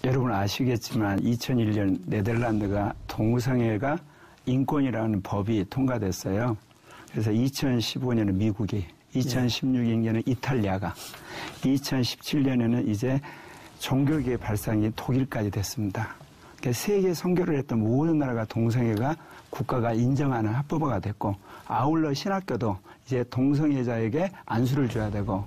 여러분 아시겠지만 2001년 네덜란드가 동성애가 인권이라는 법이 통과됐어요. 그래서 2015년에 미국이, 2016년에는 이탈리아가, 2017년에는 이제 종교계의 발상이 독일까지 됐습니다. 그러니까 세계 선교를 했던 모든 나라가 동성애가 국가가 인정하는 합법화가 됐고, 아울러 신학교도 이제 동성애자에게 안수를 줘야 되고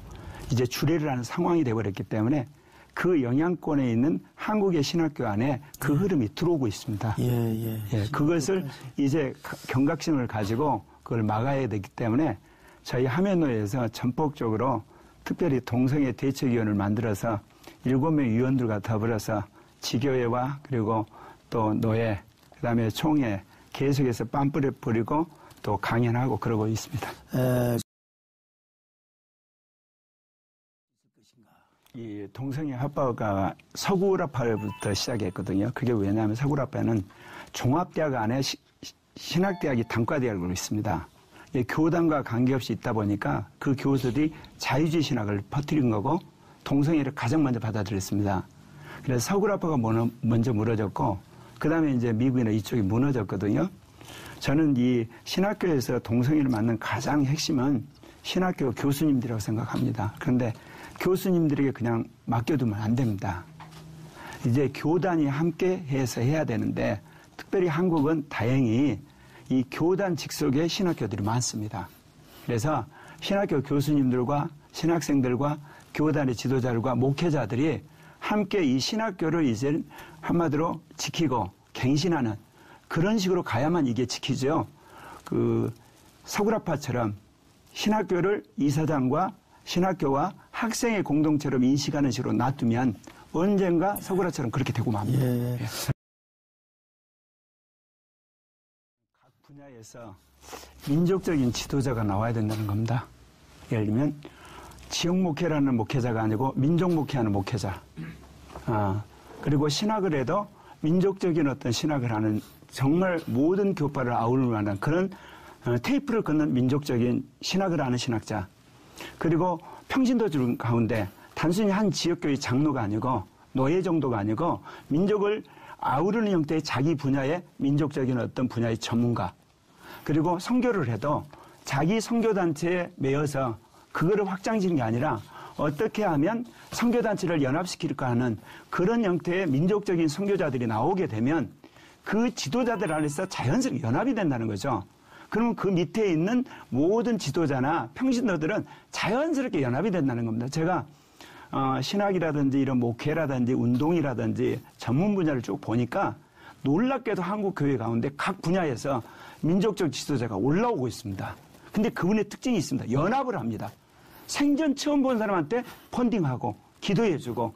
이제 주례를 하는 상황이 되어버렸기 때문에 그 영향권에 있는 한국의 신학교 안에 그 흐름이 들어오고 있습니다. 그것을 이제 경각심을 가지고 그걸 막아야 되기 때문에 저희 함현노회에서 전폭적으로 특별히 동성애 대책위원회를 만들어서 7명 위원들과 더불어서 지교회와 그리고 또 노회, 그다음에 총회 계속해서 빰뿌려 뿌리고 또 강연하고 그러고 있습니다. 이 동성애 합법화가 서구라파부터 시작했거든요. 그게 왜냐하면 서구라파는 종합대학 안에 신학대학이 단과대학으로 있습니다. 교단과 관계없이 있다 보니까 그 교수들이 자유주의 신학을 퍼뜨린 거고 동성애를 가장 먼저 받아들였습니다. 그래서 서구라파가 먼저 무너졌고 그 다음에 이제 미국이나 이쪽이 무너졌거든요. 저는 이 신학교에서 동성애를 맞는 가장 핵심은 신학교 교수님들이라고 생각합니다. 그런데 교수님들에게 그냥 맡겨두면 안 됩니다. 이제 교단이 함께 해서 해야 되는데 특별히 한국은 다행히 이 교단 직속의 신학교들이 많습니다. 그래서 신학교 교수님들과 신학생들과 교단의 지도자들과 목회자들이 함께 이 신학교를 이제 한마디로 지키고 갱신하는 그런 식으로 가야만 이게 지키죠. 그 서구라파처럼 신학교를 이사장과 신학교와 학생의 공동체로 인식하는 식으로 놔두면 언젠가 서구라처럼 그렇게 되고 맙니다. 각 분야에서 민족적인 지도자가 나와야 된다는 겁니다. 예를 들면 지역 목회라는 목회자가 아니고 민족 목회하는 목회자. 그리고 신학을 해도 민족적인 어떤 신학을 하는 정말 모든 교파를 아우를 만한 그런 테이프를 걷는 민족적인 신학을 하는 신학자. 그리고 평신도들 가운데 단순히 한 지역교회 장로가 아니고 노예 정도가 아니고 민족을 아우르는 형태의 자기 분야의 민족적인 어떤 분야의 전문가. 그리고 선교를 해도 자기 선교단체에 매여서 그거를 확장지는 게 아니라 어떻게 하면 선교단체를 연합시킬까 하는 그런 형태의 민족적인 선교자들이 나오게 되면 그 지도자들 안에서 자연스럽게 연합이 된다는 거죠. 그러면 그 밑에 있는 모든 지도자나 평신도들은 자연스럽게 연합이 된다는 겁니다. 제가 신학이라든지 이런 목회라든지 운동이라든지 전문 분야를 쭉 보니까 놀랍게도 한국 교회 가운데 각 분야에서 민족적 지도자가 올라오고 있습니다. 근데 그분의 특징이 있습니다. 연합을 합니다. 생전 처음 본 사람한테 펀딩하고 기도해주고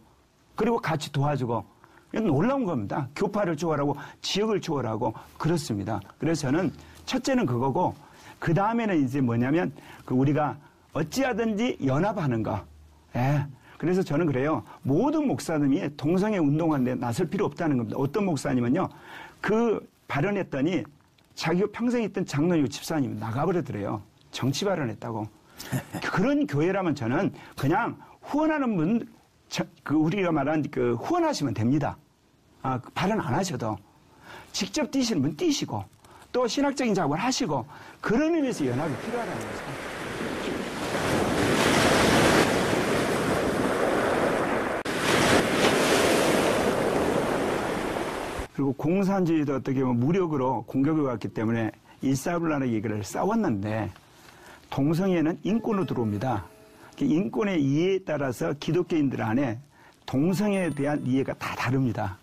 그리고 같이 도와주고 놀라운 겁니다. 교파를 초월하고 지역을 초월하고 그렇습니다. 그래서 저는 첫째는 그거고 그 다음에는 이제 뭐냐면 우리가 어찌하든지 연합하는 거. 그래서 저는 그래요. 모든 목사님이 동성애 운동하는데 나설 필요 없다는 겁니다. 어떤 목사님은요. 그 발언했더니 자기가 평생 있던 장로이고 집사님이 나가버리더래요. 정치 발언했다고. 그런 교회라면 저는 그냥 후원하는 분, 우리가 말한 후원하시면 됩니다. 발언 안 하셔도. 직접 뛰시는 분 뛰시고, 또 신학적인 작업을 하시고, 그런 의미에서 연합이 필요하다는 거죠. 그리고 공산주의도 어떻게 보면 무력으로 공격을 받기 때문에 일사불란하게 이걸 싸웠는데 동성애는 인권으로 들어옵니다. 인권의 이해에 따라서 기독교인들 안에 동성애에 대한 이해가 다 다릅니다.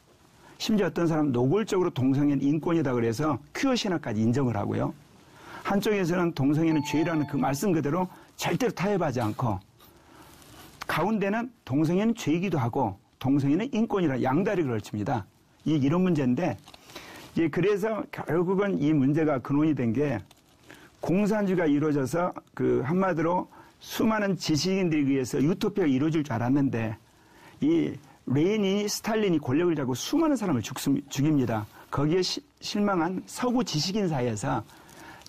심지어 어떤 사람은 노골적으로 동성애는 인권이다 그래서 퀴어 신학까지 인정을 하고요. 한쪽에서는 동성애는 죄라는 그 말씀 그대로 절대로 타협하지 않고 가운데는 동성애는 죄이기도 하고 동성애는 인권이라 양다리 걸칩니다. 이런 문제인데 그래서 결국은 이 문제가 근원이 된 게 공산주의가 이루어져서 한마디로 수많은 지식인들에 의해서 유토피아가 이루어질 줄 알았는데 이 레닌이 스탈린이 권력을 잡고 수많은 사람을 죽입니다. 거기에 실망한 서구 지식인 사이에서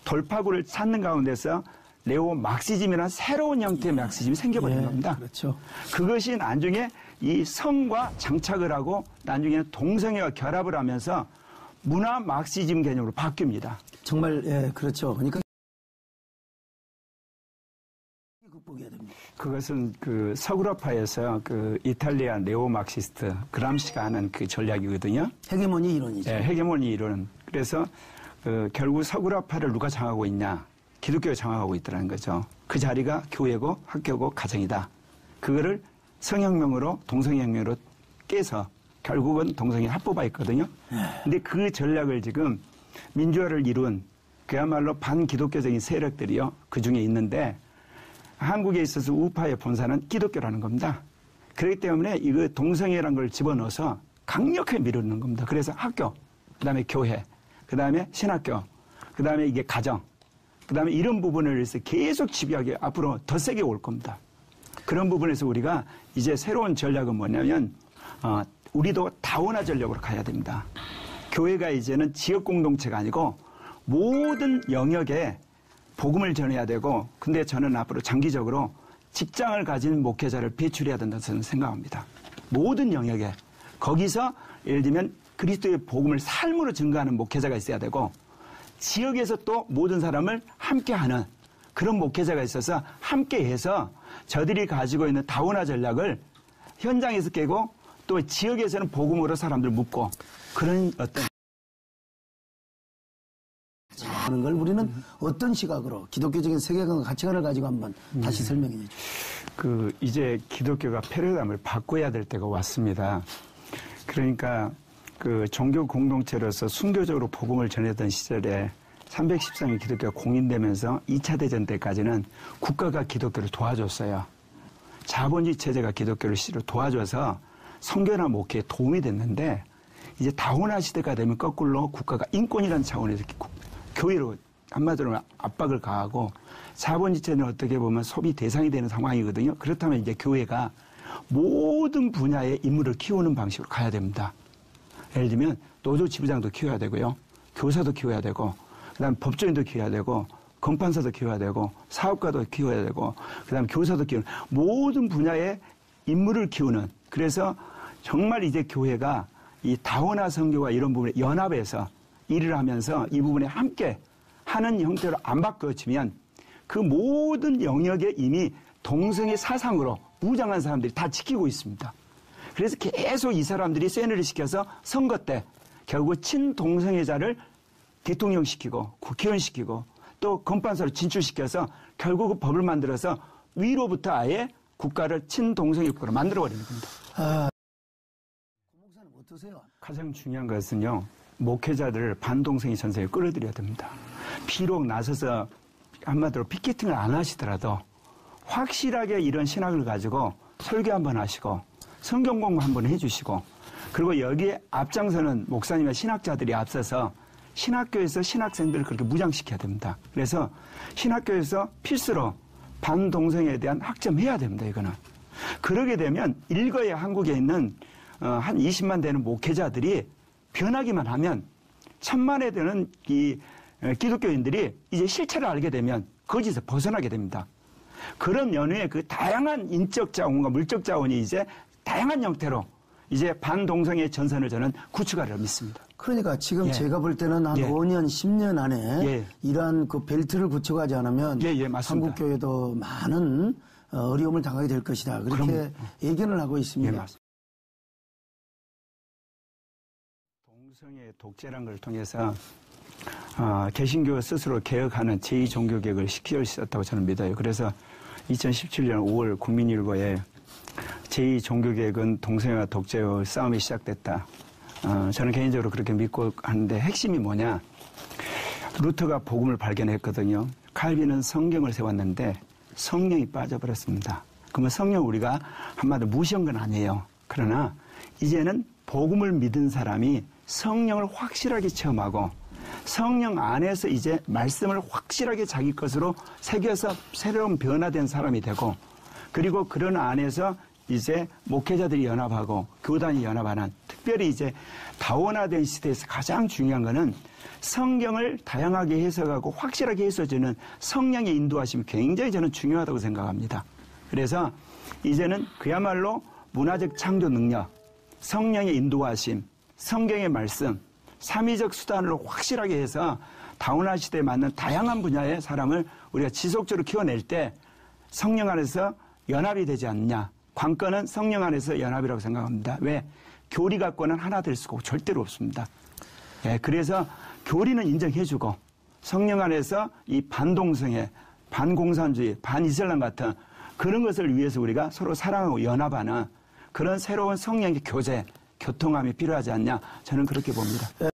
돌파구를 찾는 가운데서 네오 막시즘이라는 새로운 형태의 막시즘이 생겨버린 겁니다. 그렇죠. 그것이 나중에 이 성과 장착을 하고 나중에는 동성애와 결합을 하면서 문화 막시즘 개념으로 바뀝니다. 정말 그렇죠. 그러니까 극복해야 됩니다. 그것은 그 서구라파에서 그 이탈리아 네오 막시스트 그람시가 하는 그 전략이거든요. 헤게모니 이론이죠. 네, 헤게모니 이론. 그래서 결국 서구라파를 누가 장하고 있냐? 기독교가 장악하고 있다는 거죠. 그 자리가 교회고 학교고 가정이다. 그거를 성혁명으로 동성혁명으로 깨서 결국은 동성애 합법화했거든요. 근데 그 전략을 지금 민주화를 이룬 그야말로 반기독교적인 세력들이요. 그 중에 있는데 한국에 있어서 우파의 본사는 기독교라는 겁니다. 그렇기 때문에 이거 동성애라는 걸 집어넣어서 강력하게 밀어넣는 겁니다. 그래서 학교, 그다음에 교회, 그다음에 신학교, 그다음에 이게 가정, 그다음에 이런 부분을 해서 계속 집요하게 앞으로 더 세게 올 겁니다. 그런 부분에서 우리가 이제 새로운 전략은 뭐냐면 우리도 다원화 전략으로 가야 됩니다. 교회가 이제는 지역 공동체가 아니고 모든 영역에 복음을 전해야 되고 근데 저는 앞으로 장기적으로 직장을 가진 목회자를 배출해야 된다고 저는 생각합니다. 모든 영역에 거기서 예를 들면 그리스도의 복음을 삶으로 증거하는 목회자가 있어야 되고 지역에서 또 모든 사람을 함께하는 그런 목회자가 있어서 함께해서 저들이 가지고 있는 다원화 전략을 현장에서 깨고 또 지역에서는 복음으로 사람들 묶고 그런 어떤 하는 걸 우리는 어떤 시각으로 기독교적인 세계관과 가치관을 가지고 한번 다시 설명해 주십시오. 이제 기독교가 패러다임을 바꿔야 될 때가 왔습니다. 그러니까 그 종교 공동체로서 순교적으로 복음을 전했던 시절에 313일 기독교가 공인되면서 2차 대전 때까지는 국가가 기독교를 도와줬어요. 자본주의 체제가 기독교를 실로 도와줘서 선교나 목회에 도움이 됐는데 이제 다원화 시대가 되면 거꾸로 국가가 인권이라는 차원에서 교회로 한마디로 압박을 가하고 자본주의 체제는 어떻게 보면 소비 대상이 되는 상황이거든요. 그렇다면 이제 교회가 모든 분야의 인물을 키우는 방식으로 가야 됩니다. 예를 들면 노조 지부장도 키워야 되고요. 교사도 키워야 되고 그다음 법조인도 키워야 되고 건판사도 키워야 되고 사업가도 키워야 되고 그다음 교사도 키우는 모든 분야의 인물을 키우는 그래서 정말 이제 교회가 이 다원화 선교와 이런 부분에 연합해서 일을 하면서 이 부분에 함께 하는 형태로 안 바꿔지면 그 모든 영역에 이미 동성애 사상으로 무장한 사람들이 다 지키고 있습니다. 그래서 계속 이 사람들이 쇠뇌를 시켜서 선거 때 결국 친동성애자를 대통령시키고 국회의원시키고 또 건판사로 진출시켜서 결국 법을 만들어서 위로부터 아예 국가를 친동성애 국가로 만들어버리는 겁니다. 목사님 어떠세요? 가장 중요한 것은요. 목회자들을 반동성애 전선에 끌어들여야 됩니다. 비록 나서서 한마디로 피켓팅을 안 하시더라도 확실하게 이런 신학을 가지고 설교 한번 하시고 성경 공부 한번 해주시고 그리고 여기에 앞장서는 목사님과 신학자들이 앞서서 신학교에서 신학생들을 그렇게 무장시켜야 됩니다. 그래서 신학교에서 필수로 반동성애에 대한 학점해야 됩니다. 이거는. 그러게 되면 일거에 한국에 있는 한 20만 되는 목회자들이 변하기만 하면 1000만에 되는 이 기독교인들이 이제 실체를 알게 되면 거기서 벗어나게 됩니다. 그런 연후에 그 다양한 인적 자원과 물적 자원이 이제 다양한 형태로 이제 반동성애 전선을 저는 구축하리라 믿습니다. 그러니까 지금 제가 볼 때는 한 5년, 10년 안에 이러한 그 벨트를 구축하지 않으면 한국 교회도 많은 어려움을 당하게 될 것이다. 그렇게 예견을 하고 있습니다. 맞습니다. 동성애 독재란 걸 통해서 개신교 스스로 개혁하는 제2종교개혁을 시킬 수 있었다고 저는 믿어요. 그래서 2017년 5월 국민일보에 제2종교개혁은 동성애와 독재의 싸움이 시작됐다. 저는 개인적으로 그렇게 믿고 하는데 핵심이 뭐냐. 루터가 복음을 발견했거든요. 칼빈은 성경을 세웠는데 성령이 빠져버렸습니다. 그러면 성령 우리가 한마디로 무시한 건 아니에요. 그러나 이제는 복음을 믿은 사람이 성령을 확실하게 체험하고 성령 안에서 이제 말씀을 확실하게 자기 것으로 새겨서 새로운 변화된 사람이 되고 그리고 그런 안에서 이제 목회자들이 연합하고 교단이 연합하는, 특별히 이제 다원화된 시대에서 가장 중요한 거는 성경을 다양하게 해석하고 확실하게 해석해주는 성령의 인도하심이 굉장히 저는 중요하다고 생각합니다. 그래서 이제는 그야말로 문화적 창조 능력, 성령의 인도하심, 성경의 말씀, 삼위적 수단으로 확실하게 해서 다원화 시대에 맞는 다양한 분야의 사람을 우리가 지속적으로 키워낼 때 성령 안에서 연합이 되지 않느냐. 관건은 성령 안에서 연합이라고 생각합니다. 왜? 교리 갖고는 하나 될 수가 절대로 없습니다. 예, 그래서 교리는 인정해주고 성령 안에서 이 반동성애, 반공산주의, 반이슬람 같은 그런 것을 위해서 우리가 서로 사랑하고 연합하는 그런 새로운 성령의 교제, 교통함이 필요하지 않냐. 저는 그렇게 봅니다.